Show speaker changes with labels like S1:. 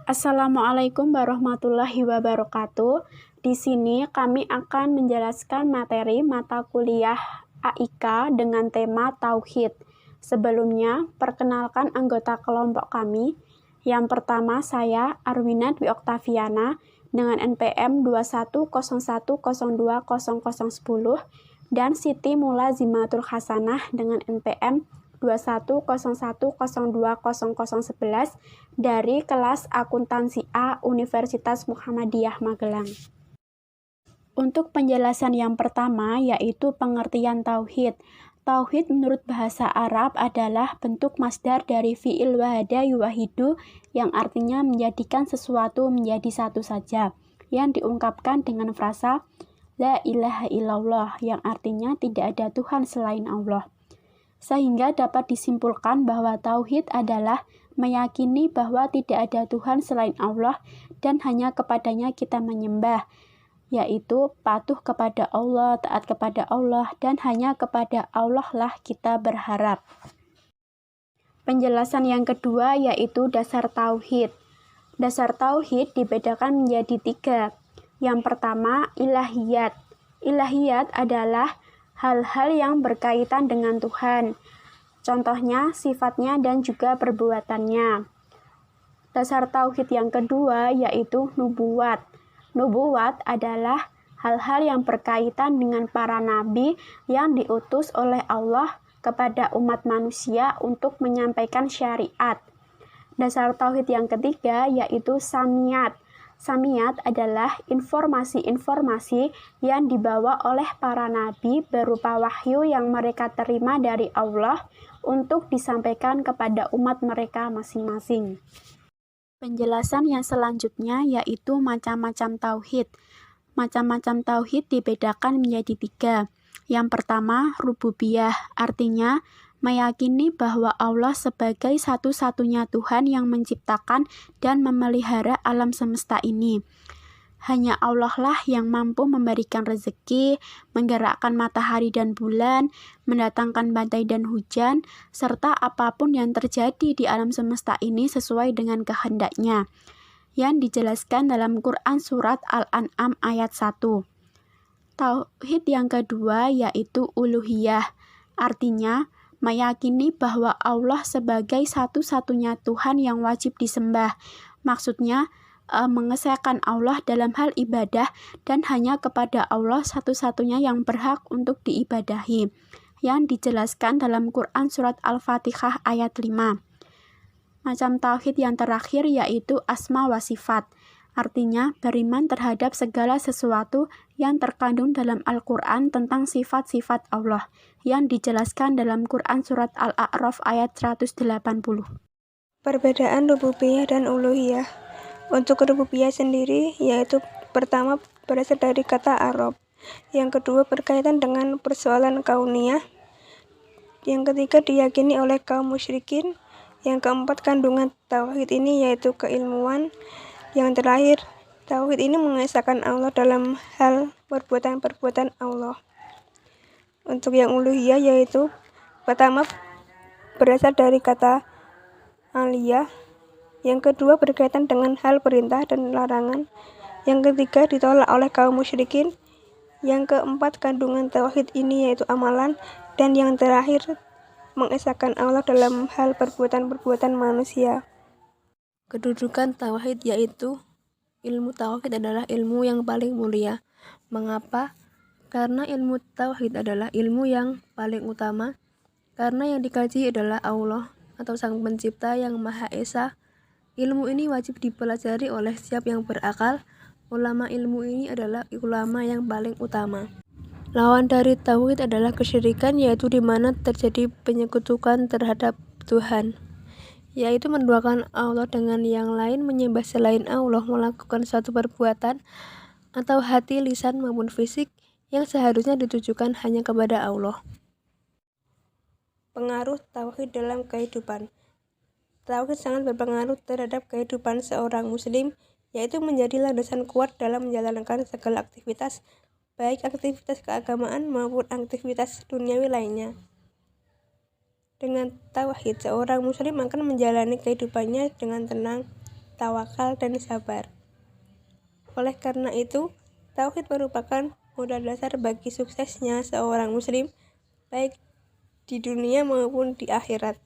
S1: Assalamualaikum warahmatullahi wabarakatuh. Di sini kami akan menjelaskan materi mata kuliah AIK dengan tema Tauhid. Sebelumnya, perkenalkan anggota kelompok kami. Yang pertama saya, Arwina Dwi Oktaviana, dengan NPM 2101020010, dan Siti Mula Zimatul Hasanah dengan NPM 2101020011 dari kelas Akuntansi A Universitas Muhammadiyah Magelang. Untuk penjelasan yang pertama yaitu pengertian tauhid. Tauhid menurut bahasa Arab adalah bentuk masdar dari fi'il wahada yuwahidu yang artinya menjadikan sesuatu menjadi satu saja, yang diungkapkan dengan frasa La ilaha illallah yang artinya tidak ada Tuhan selain Allah. Sehingga dapat disimpulkan bahwa tauhid adalah meyakini bahwa tidak ada Tuhan selain Allah dan hanya kepadanya kita menyembah, yaitu patuh kepada Allah, taat kepada Allah, dan hanya kepada Allah lah kita berharap. Penjelasan yang kedua yaitu dasar tauhid. Dasar tauhid dibedakan menjadi 3. Yang pertama, ilahiyat. Ilahiyat adalah hal-hal yang berkaitan dengan Tuhan. Contohnya, sifatnya dan juga perbuatannya. Dasar tauhid yang kedua yaitu nubuwat. Nubuwat adalah hal-hal yang berkaitan dengan para nabi yang diutus oleh Allah kepada umat manusia untuk menyampaikan syariat. Dasar tauhid yang ketiga yaitu samiyat. Samiyat adalah informasi-informasi yang dibawa oleh para nabi berupa wahyu yang mereka terima dari Allah untuk disampaikan kepada umat mereka masing-masing. Penjelasan yang selanjutnya yaitu macam-macam tauhid. Macam-macam tauhid dibedakan menjadi 3. Yang pertama, rububiyah, artinya meyakini bahwa Allah sebagai satu-satunya Tuhan yang menciptakan dan memelihara alam semesta ini. Hanya Allah lah yang mampu memberikan rezeki, menggerakkan matahari dan bulan, mendatangkan badai dan hujan, serta apapun yang terjadi di alam semesta ini sesuai dengan kehendaknya, yang dijelaskan dalam Quran Surat Al-An'am ayat 1. Tauhid yang kedua yaitu uluhiyah, artinya meyakini bahwa Allah sebagai satu-satunya Tuhan yang wajib disembah. Maksudnya, mengesahkan Allah dalam hal ibadah dan hanya kepada Allah satu-satunya yang berhak untuk diibadahi, yang dijelaskan dalam Quran Surat Al-Fatihah ayat 5. Macam tauhid yang terakhir yaitu asma wa sifat, artinya beriman terhadap segala sesuatu yang terkandung dalam Al-Quran tentang sifat-sifat Allah, yang dijelaskan dalam Quran Surat Al-A'raf ayat 180.
S2: Perbedaan rububiyah dan uluhiyah. Untuk rububiyah sendiri, yaitu pertama berasal dari kata Arab, yang kedua berkaitan dengan persoalan kauniyah, yang ketiga diyakini oleh kaum musyrikin, yang keempat kandungan tauhid ini yaitu keilmuan, yang terakhir tauhid ini mengesahkan Allah dalam hal perbuatan-perbuatan Allah. Untuk yang uluhiyah yaitu pertama berasal dari kata aliyah, yang kedua berkaitan dengan hal perintah dan larangan, yang ketiga ditolak oleh kaum musyrikin, yang keempat kandungan tauhid ini yaitu amalan, dan yang terakhir mengesahkan Allah dalam hal perbuatan-perbuatan manusia.
S3: Kedudukan tauhid yaitu ilmu tauhid adalah ilmu yang paling mulia. Mengapa? Karena ilmu tauhid adalah ilmu yang paling utama, karena yang dikaji adalah Allah atau Sang Pencipta yang Maha Esa. Ilmu ini wajib dipelajari oleh setiap yang berakal. Ulama ilmu ini adalah ulama yang paling utama. Lawan dari tauhid adalah kesyirikan, yaitu di mana terjadi penyekutukan terhadap Tuhan, yaitu menduakan Allah dengan yang lain, menyembah selain Allah, melakukan suatu perbuatan atau hati, lisan maupun fisik yang seharusnya ditujukan hanya kepada Allah.
S2: Pengaruh tauhid dalam kehidupan. Tauhid sangat berpengaruh terhadap kehidupan seorang muslim, yaitu menjadi landasan kuat dalam menjalankan segala aktivitas, baik aktivitas keagamaan maupun aktivitas duniawi lainnya. Dengan tauhid, seorang muslim akan menjalani kehidupannya dengan tenang, tawakal, dan sabar. Oleh karena itu, tauhid merupakan modal dasar bagi suksesnya seorang muslim, baik di dunia maupun di akhirat.